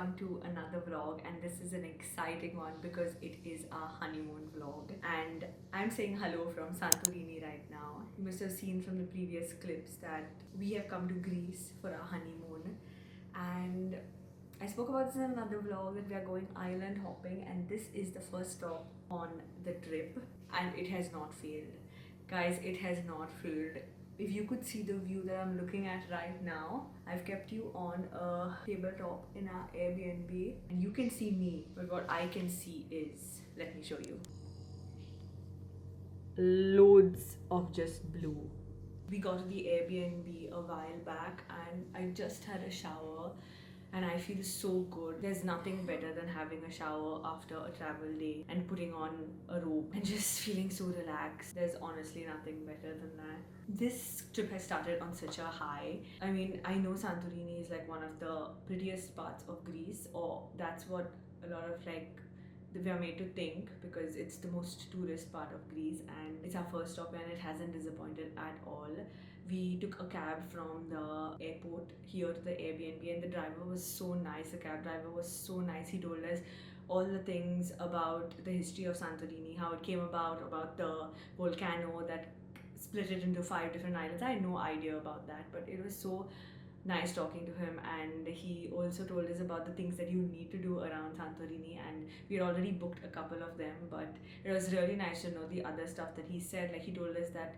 welcome to another vlog, and this is an exciting one because it is our honeymoon vlog. And I'm saying hello from Santorini right now. You must have seen from the previous clips that we have come to Greece for our honeymoon, and I spoke about this in another vlog that we are going island hopping, and this is the first stop on the trip, and it has not failed. Guys, it has not failed. If you could see the view that I'm looking at right now, I've kept you on a tabletop in our Airbnb, and you can see me, but what I can see is, let me show you. Loads of just blue. We got to the Airbnb a while back and I just had a shower and I feel so good. There's nothing better than having a shower after a travel day and putting on a robe and just feeling so relaxed. There's honestly nothing better than that. This trip has started on such a high. I mean, I know Santorini is like one of the prettiest parts of Greece, or that's what a lot of we are made to think, because it's the most tourist part of Greece and it's our first stop and it hasn't disappointed at all. We took a cab from the airport here to the Airbnb and the driver was so nice. The cab driver was so nice. He told us all the things about the history of Santorini, how it came about the volcano that split it into 5 different islands. I had no idea about that, but it was so nice talking to him. And he also told us about the things that you need to do around Santorini, and we had already booked a couple of them, but it was really nice to know the other stuff that he said. Like, he told us that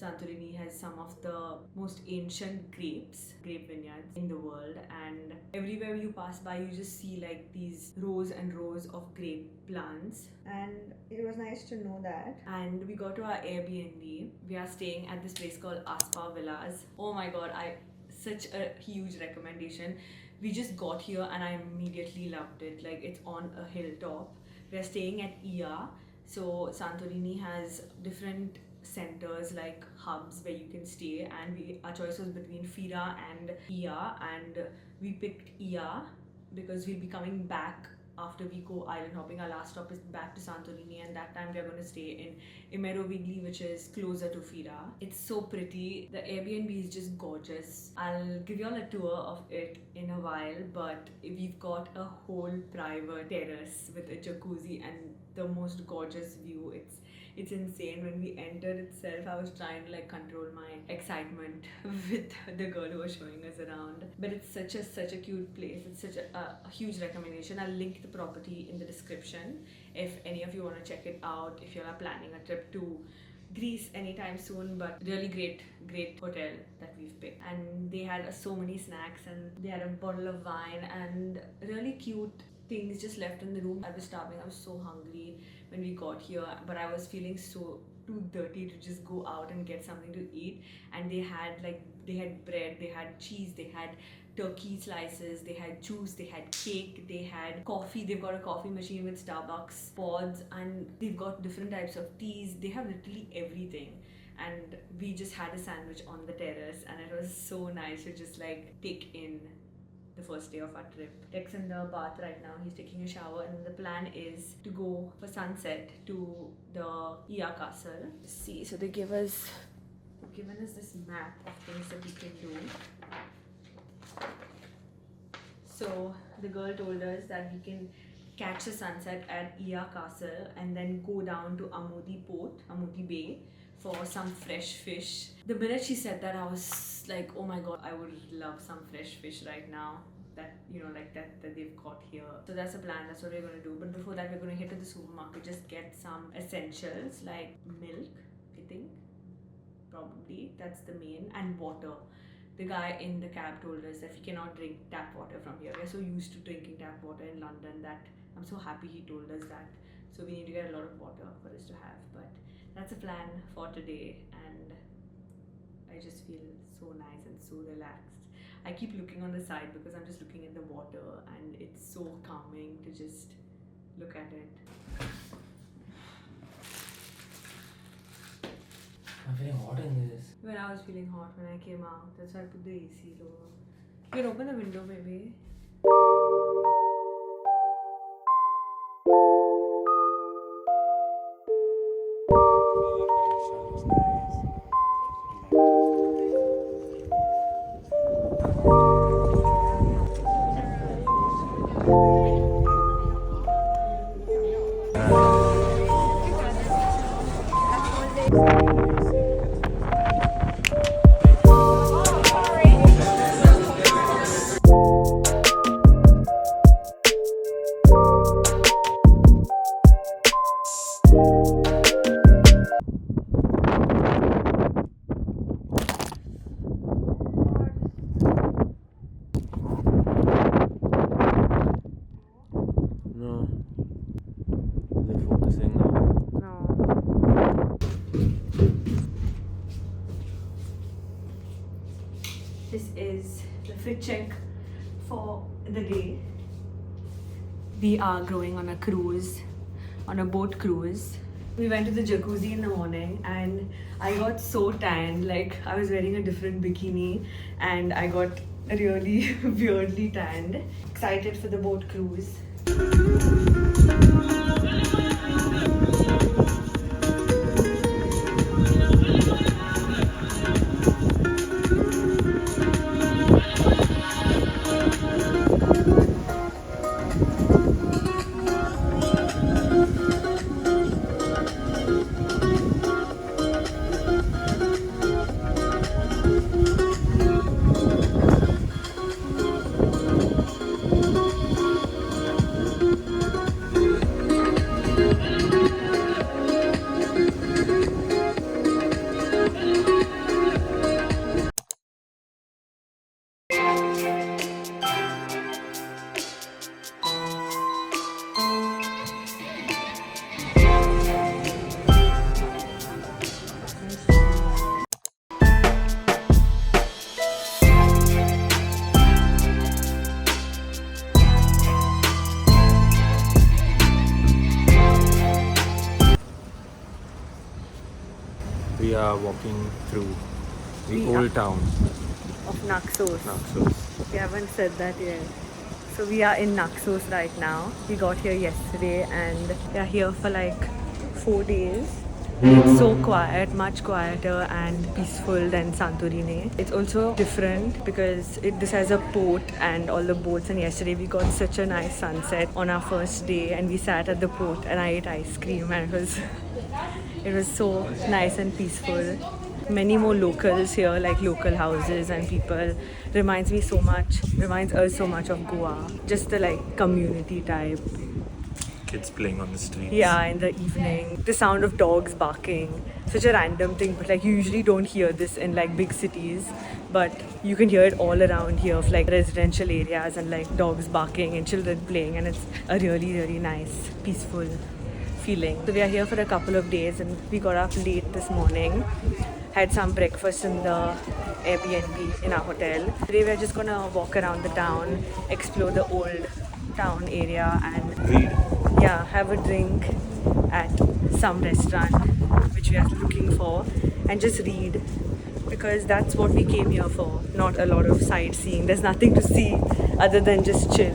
Santorini has some of the most ancient grape vineyards in the world, and everywhere you pass by you just see like these rows and rows of grape plants, and it was nice to know that. And we got to our Airbnb. We are staying at this place called Aspa Villas. Oh my god, such a huge recommendation. We just got here and I immediately loved it. Like, it's on a hilltop. We're staying at Ia. So Santorini has different centers, like hubs where you can stay, and our choice was between Fira and Ia, and we picked Ia because we'll be coming back after we go island hopping. Our last stop is back to Santorini, and that time we're going to stay in Imerogili, which is closer to Fira. It's so pretty. The Airbnb is just gorgeous. I'll give you all a tour of it in a while, but we've got a whole private terrace with a jacuzzi and the most gorgeous view. It's insane. When we entered itself, I was trying to control my excitement with the girl who was showing us around. But it's such a cute place. It's such a huge recommendation. I'll link the property in the description if any of you want to check it out, if you are planning a trip to Greece anytime soon. But really great hotel that we've picked, and they had so many snacks, and they had a bottle of wine and really cute things just left in the room. I was starving. I was so hungry when we got here, but I was feeling so too dirty to just go out and get something to eat. And they had bread, they had cheese, they had turkey slices, they had juice, they had cake, they had coffee. They've got a coffee machine with Starbucks pods, and they've got different types of teas. They have literally everything. And we just had a sandwich on the terrace, and it was so nice to just take in the first day of our trip. Tech's in the bath right now. He's taking a shower, and the plan is to go for sunset to the Ia Castle. See, so they've given us this map of things that we can do. So the girl told us that we can catch the sunset at Ia Castle and then go down to Amudi Bay for some fresh fish. The minute she said that, I was like, oh my god, I would love some fresh fish right now. That, that they've got here. So that's the plan. That's what we're going to do. But before that, we're going to head to the supermarket, just get some essentials like milk, I think. Probably. That's the main. And water. The guy in the cab told us that we cannot drink tap water from here. We're so used to drinking tap water in London that I'm so happy he told us that. So we need to get a lot of water for us to have. But that's a plan for today, and I just feel so nice and so relaxed. I keep looking on the side because I'm just looking at the water, and it's so calming to just look at it. I'm feeling hot in this. When I was feeling hot when I came out, that's why I put the AC lower. You can open the window maybe. fit check for the day. We are going on a cruise, on a boat cruise. We went to the jacuzzi in the morning and I got so tanned, like I was wearing a different bikini and I got really weirdly tanned. Excited for the boat cruise. We are walking through the We old town, Of Naxos. Naxos. We haven't said that yet. So we are in Naxos right now. We got here yesterday and we are here for like 4 days. It's so quiet, much quieter and peaceful than Santorini. It's also different because this has a port and all the boats, and yesterday we got such a nice sunset on our first day and we sat at the port and I ate ice cream and it was so nice and peaceful. Many more locals here, like local houses and people. Reminds us so much of Goa. Just the like community type. Kids playing on the streets. Yeah, in the evening. The sound of dogs barking. Such a random thing, but like you usually don't hear this in like big cities. But you can hear it all around here of like residential areas and like dogs barking and children playing, and it's a really, really nice, peaceful feeling. So we are here for a couple of days and we got up late this morning. Had some breakfast in the Airbnb in our hotel. Today we're just gonna walk around the town, explore the old town area and Read. yeah, have a drink at some restaurant which we are looking for and just read, because that's what we came here for. Not a lot of sightseeing. There's nothing to see other than just chill,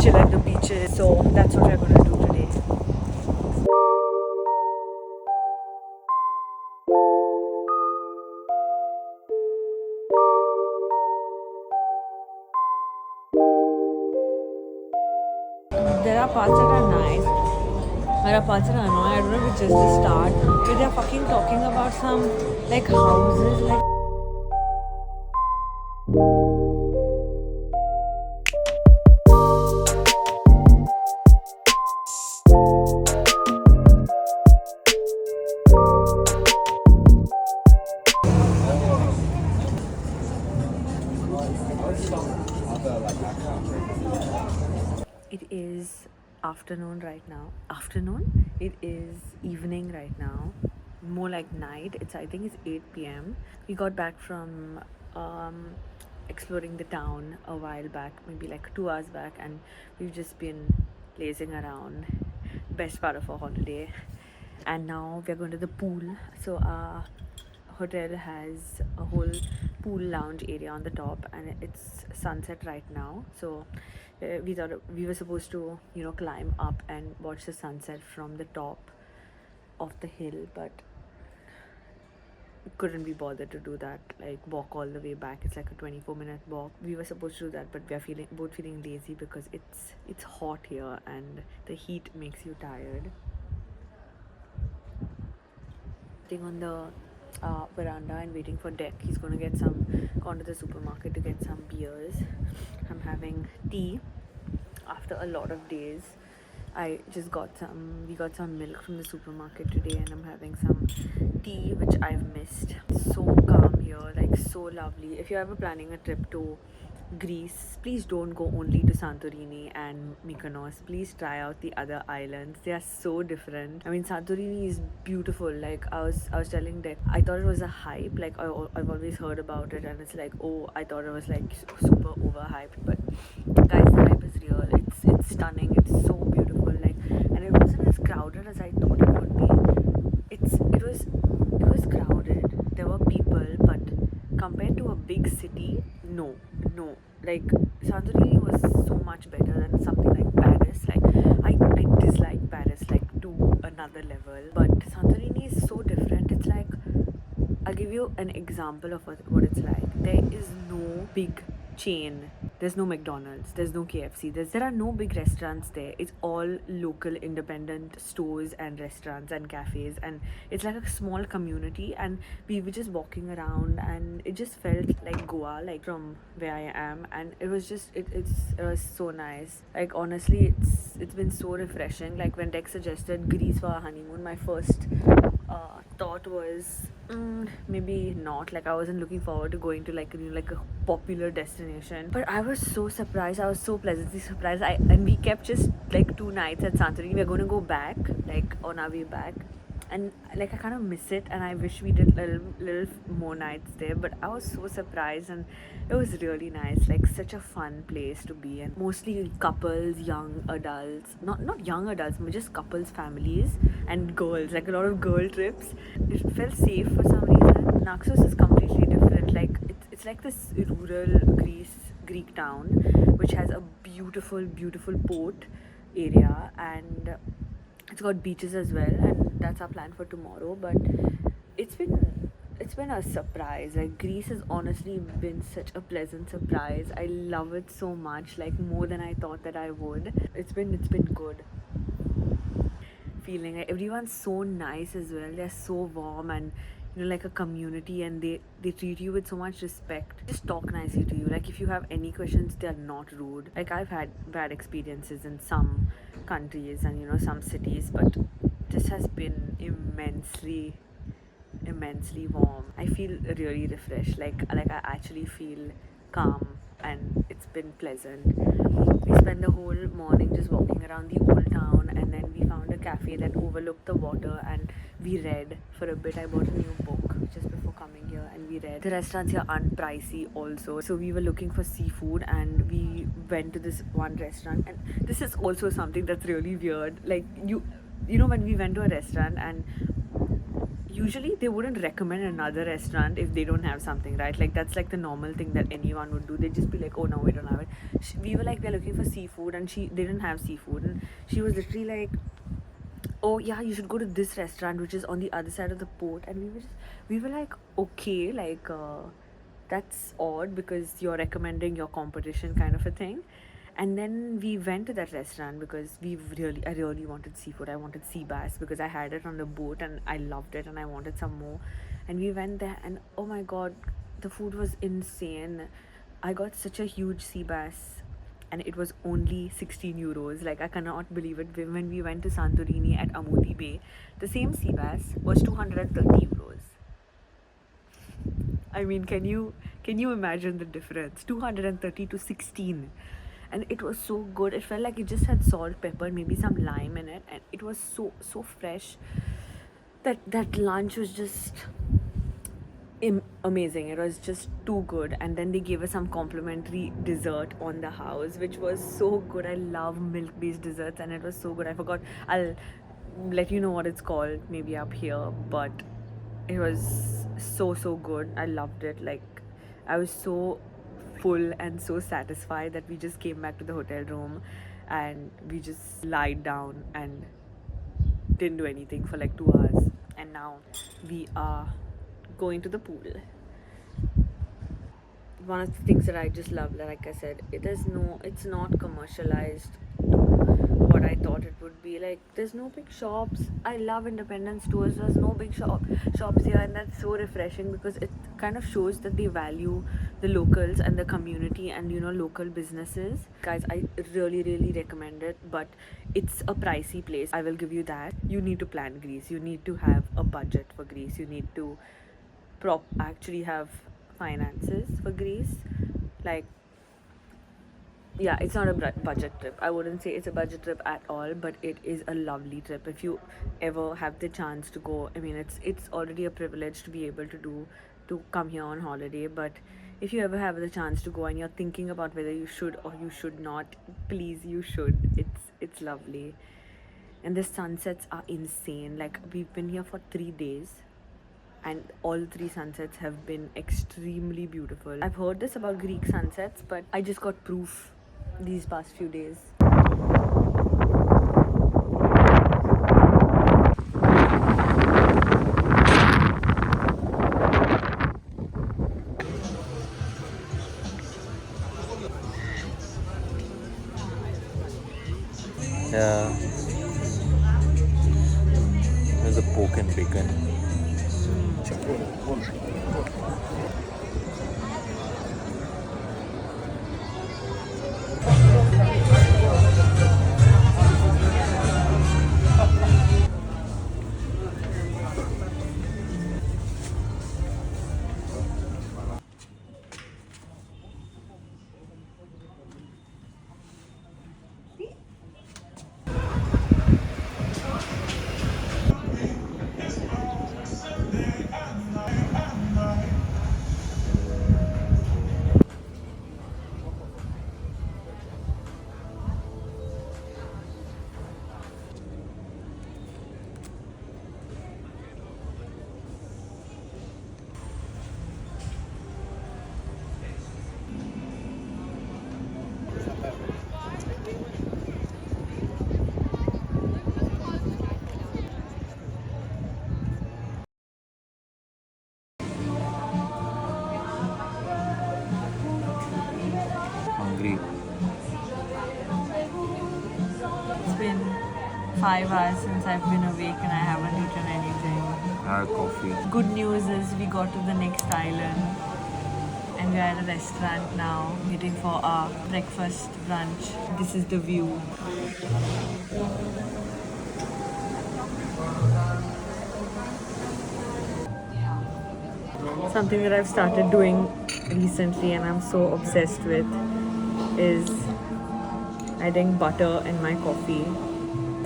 chill at the beaches. So that's what we're gonna do today. There are parts that are nice. There are parts that are annoying. I don't know if it's just the start. But they're fucking talking about some like houses, like it is afternoon right now. Afternoon? It is evening right now. More like night. I think it's 8 p.m. We got back from exploring the town a while back, maybe like 2 hours back, and we've just been lazing around. Best part of our holiday. And now we're going to the pool. So our hotel has a whole pool lounge area on the top and it's sunset right now. So we thought we were supposed to climb up and watch the sunset from the top of the hill, but couldn't be bothered to do that, like walk all the way back. It's like a 24-minute walk. We were supposed to do that, but we are both feeling lazy because it's hot here and the heat makes you tired. Sitting on the veranda and waiting for Deck. He's gone to the supermarket to get some beers. I'm having tea after a lot of days. We got some milk from the supermarket today and I'm having some tea which I've missed. So calm here, like so lovely. If you're ever planning a trip to Greece, please don't go only to Santorini and Mykonos. Please try out the other islands. They are so different. I mean, Santorini is beautiful. Like I was telling Deck, I thought it was a hype. Like I've always heard about it, and it's like, oh, I thought it was like super overhyped. But guys, the hype is real. It's stunning. It's so beautiful. Like, and it wasn't as crowded as I thought it would be. It was crowded. There were people, but compared to a big city, no. Like Santorini was so much better than something like Paris. Like I dislike Paris like to another level, but Santorini is so different. It's like, I'll give you an example of what it's like. There is no big chain. There's no McDonald's. There's no KFC. There are no big restaurants there. It's all local independent stores and restaurants and cafes. And it's like a small community. And we were just walking around and it just felt like Goa, like from where I am. And it was just, it was so nice. Like honestly, it's been so refreshing. Like when Dex suggested Greece for our honeymoon, my first thought was maybe not. Like I wasn't looking forward to going to like like a popular destination, but I was so surprised. I was so pleasantly surprised. And we kept just like 2 nights at Santorini. We're going to go back like on our way back, and like I kind of miss it, and I wish we did little more nights there. But I was so surprised, and it was really nice. Like such a fun place to be, and mostly couples, young adults, not young adults, but just couples, families, and girls. Like a lot of girl trips. It felt safe for some reason. Naxos is completely different. Like it's like this rural Greek town, which has a beautiful port area, and it's got beaches as well, and that's our plan for tomorrow. But it's been a surprise. Like Greece has honestly been such a pleasant surprise. I love it so much, like more than I thought that I would. It's been good. Feeling like everyone's so nice as well. They're so warm and like a community, and they treat you with so much respect. Just talk nicely to you. Like if you have any questions, they're not rude. Like I've had bad experiences in some countries and some cities, but this has been immensely warm. I feel really refreshed. Like I actually feel calm, and it's been pleasant. We spent the whole morning just walking around the old town, and then we found a cafe that overlooked the water, and we read for a bit. I bought a new book just before coming here, and we read. The restaurants here aren't pricey also, so we were looking for seafood, and we went to this one restaurant. And this is also something that's really weird. Like when we went to a restaurant, and usually they wouldn't recommend another restaurant if they don't have something, right? Like that's like the normal thing that anyone would do. They'd just be like, oh no, we don't have it. We were like, we're looking for seafood, and they didn't have seafood, and she was literally like, oh yeah, you should go to this restaurant which is on the other side of the port. And we were like, okay, like that's odd because you're recommending your competition, kind of a thing. And then we went to that restaurant because I really wanted seafood. I wanted sea bass because I had it on the boat and I loved it, and I wanted some more. And we went there, and oh my god, the food was insane. I got such a huge sea bass, and it was only 16 euros. Like I cannot believe it. When we went to Santorini at Amudi Bay, the same sea bass was 230 euros. I mean, can you imagine the difference? 230 to 16. And it was so good. It felt like it just had salt, pepper, maybe some lime in it, and it was so fresh. That lunch was just amazing. It was just too good. And then they gave us some complimentary dessert on the house, which was so good. I love milk-based desserts, and it was so good. I forgot. I'll let you know what it's called maybe up here, but it was so good. I loved it. Like I was so full and so satisfied that we just came back to the hotel room, and we just lied down and didn't do anything for like 2 hours. And now we are going to the pool. One of the things that I just love, like I said, it's not commercialized to what I thought it would be. Like there's no big shops. I love independent stores. There's no big shops here, and that's so refreshing because it kind of shows that they value the locals and the community and local businesses. Guys, I really recommend it, but it's a pricey place. I will give you that. You need to plan Greece. You need to have a budget for Greece. You need to actually have finances for Greece. Like yeah, it's not a budget trip. I wouldn't say it's a budget trip at all, but it is a lovely trip. If you ever have the chance to go, I mean, it's already a privilege to be able to come here on holiday. But if you ever have the chance to go and you're thinking about whether you should or you should not, please, you should. It's lovely, and the sunsets are insane. Like we've been here for 3 days and all three sunsets have been extremely beautiful. I've heard this about Greek sunsets, but I just got proof these past few days. Yeah. There's a pork and bacon. Hungry. It's been 5 hours since I've been awake and I haven't eaten anything. Our coffee. Good news is we got to the next island and we're at a restaurant now waiting for our breakfast brunch. This is the view. Something that I've started doing recently and I'm so obsessed with is adding butter in my coffee.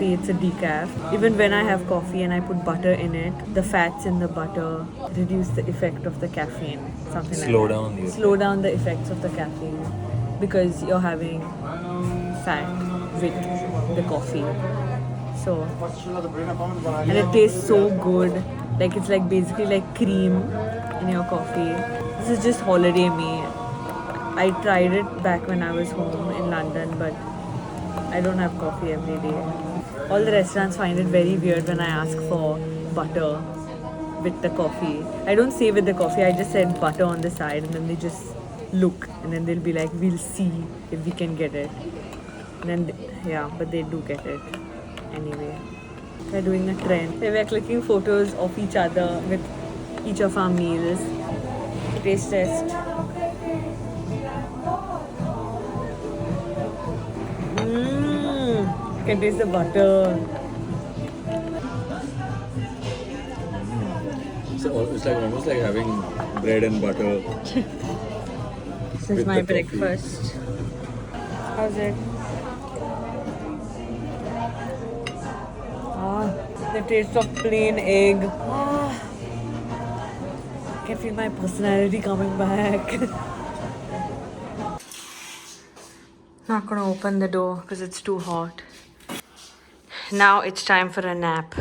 It's a decaf. Even when I have coffee and I put butter in it, the fats in the butter reduce the effect of the caffeine. Something Slow like that. down the effect. Slow down the effects of the caffeine because you're having fat with the coffee. So, and it tastes so good. Like it's like basically like cream in your coffee. This is just holiday me. I tried it back when I was home in London, but I don't have coffee every day. All the restaurants find it very weird when I ask for butter with the coffee. I don't say with the coffee, I just said butter on the side and then they just look and then they'll be like, we'll see if we can get it. And then, yeah, but they do get it anyway. We're doing a trend. We're clicking photos of each other with each of our meals. Taste test. You can taste the butter. So it's like almost like having bread and butter. This is With my the coffee. breakfast. How's it? The taste of plain egg. I can feel my personality coming back. Not gonna open the door because it's too hot. Now it's time for a nap.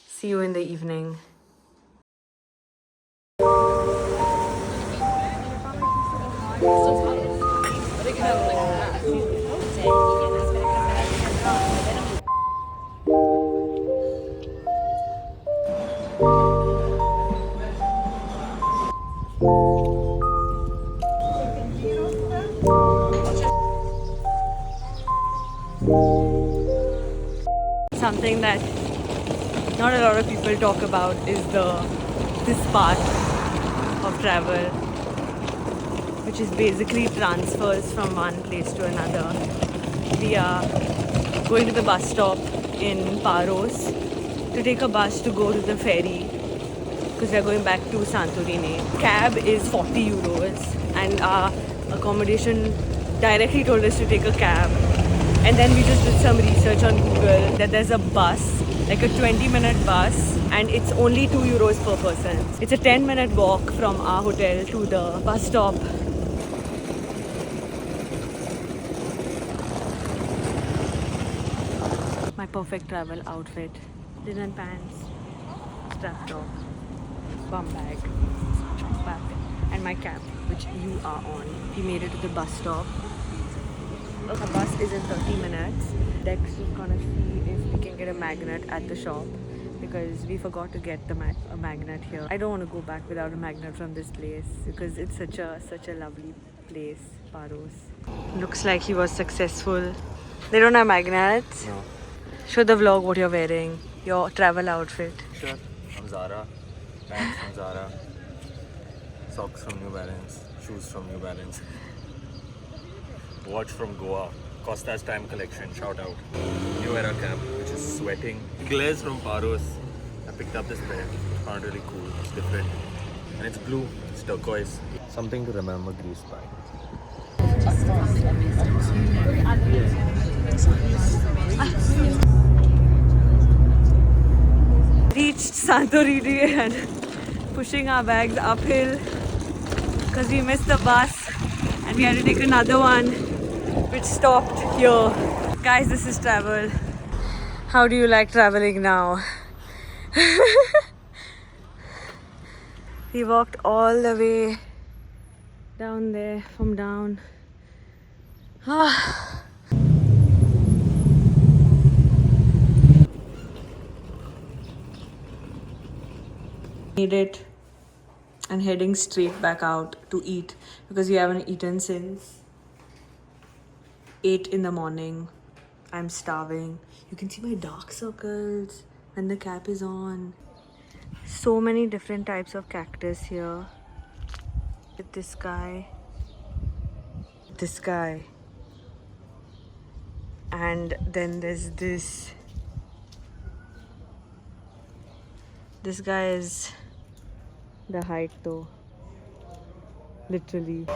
See you in the evening. Something that not a lot of people talk about is this part of travel, which is basically transfers from one place to another. We are going to the bus stop in Paros to take a bus to go to the ferry because we are going back to Santorini. Cab is 40 euros and our accommodation directly told us to take a cab. And then we just did some research on Google that there's a bus, like a 20-minute bus, and it's only €2 per person. It's a 10-minute walk from our hotel to the bus stop. My perfect travel outfit. Linen pants, strap top, bum bag, backpack, and my cap, which you are on. We made it to the bus stop. The bus is in 30 minutes. Dex is gonna see if we can get a magnet at the shop because we forgot to get the a magnet here. I don't want to go back without a magnet from this place because it's such a lovely place, Paros. Looks like he was successful. They don't have magnets. No. Show the vlog what you're wearing, your travel outfit. Shirt from Zara, pants from Zara, socks from New Balance, shoes from New Balance, watch from Goa, Costa's Time Collection, shout out. New Era cap, which is sweating. Glaze from Paros. I picked up this pair, found it really cool, it's different. And it's blue, it's turquoise. Something to remember Greece by. Reached Santorini and pushing our bags uphill because we missed the bus and we had to take another one which stopped here. Guys, this is travel. How do you like traveling now? We walked all the way down there from down. Made it and heading straight back out to eat because we haven't eaten since 8 in the morning. I'm starving. You can see my dark circles when the cap is on. So many different types of cactus here. With this guy, and then there's this. This guy is the height though, literally.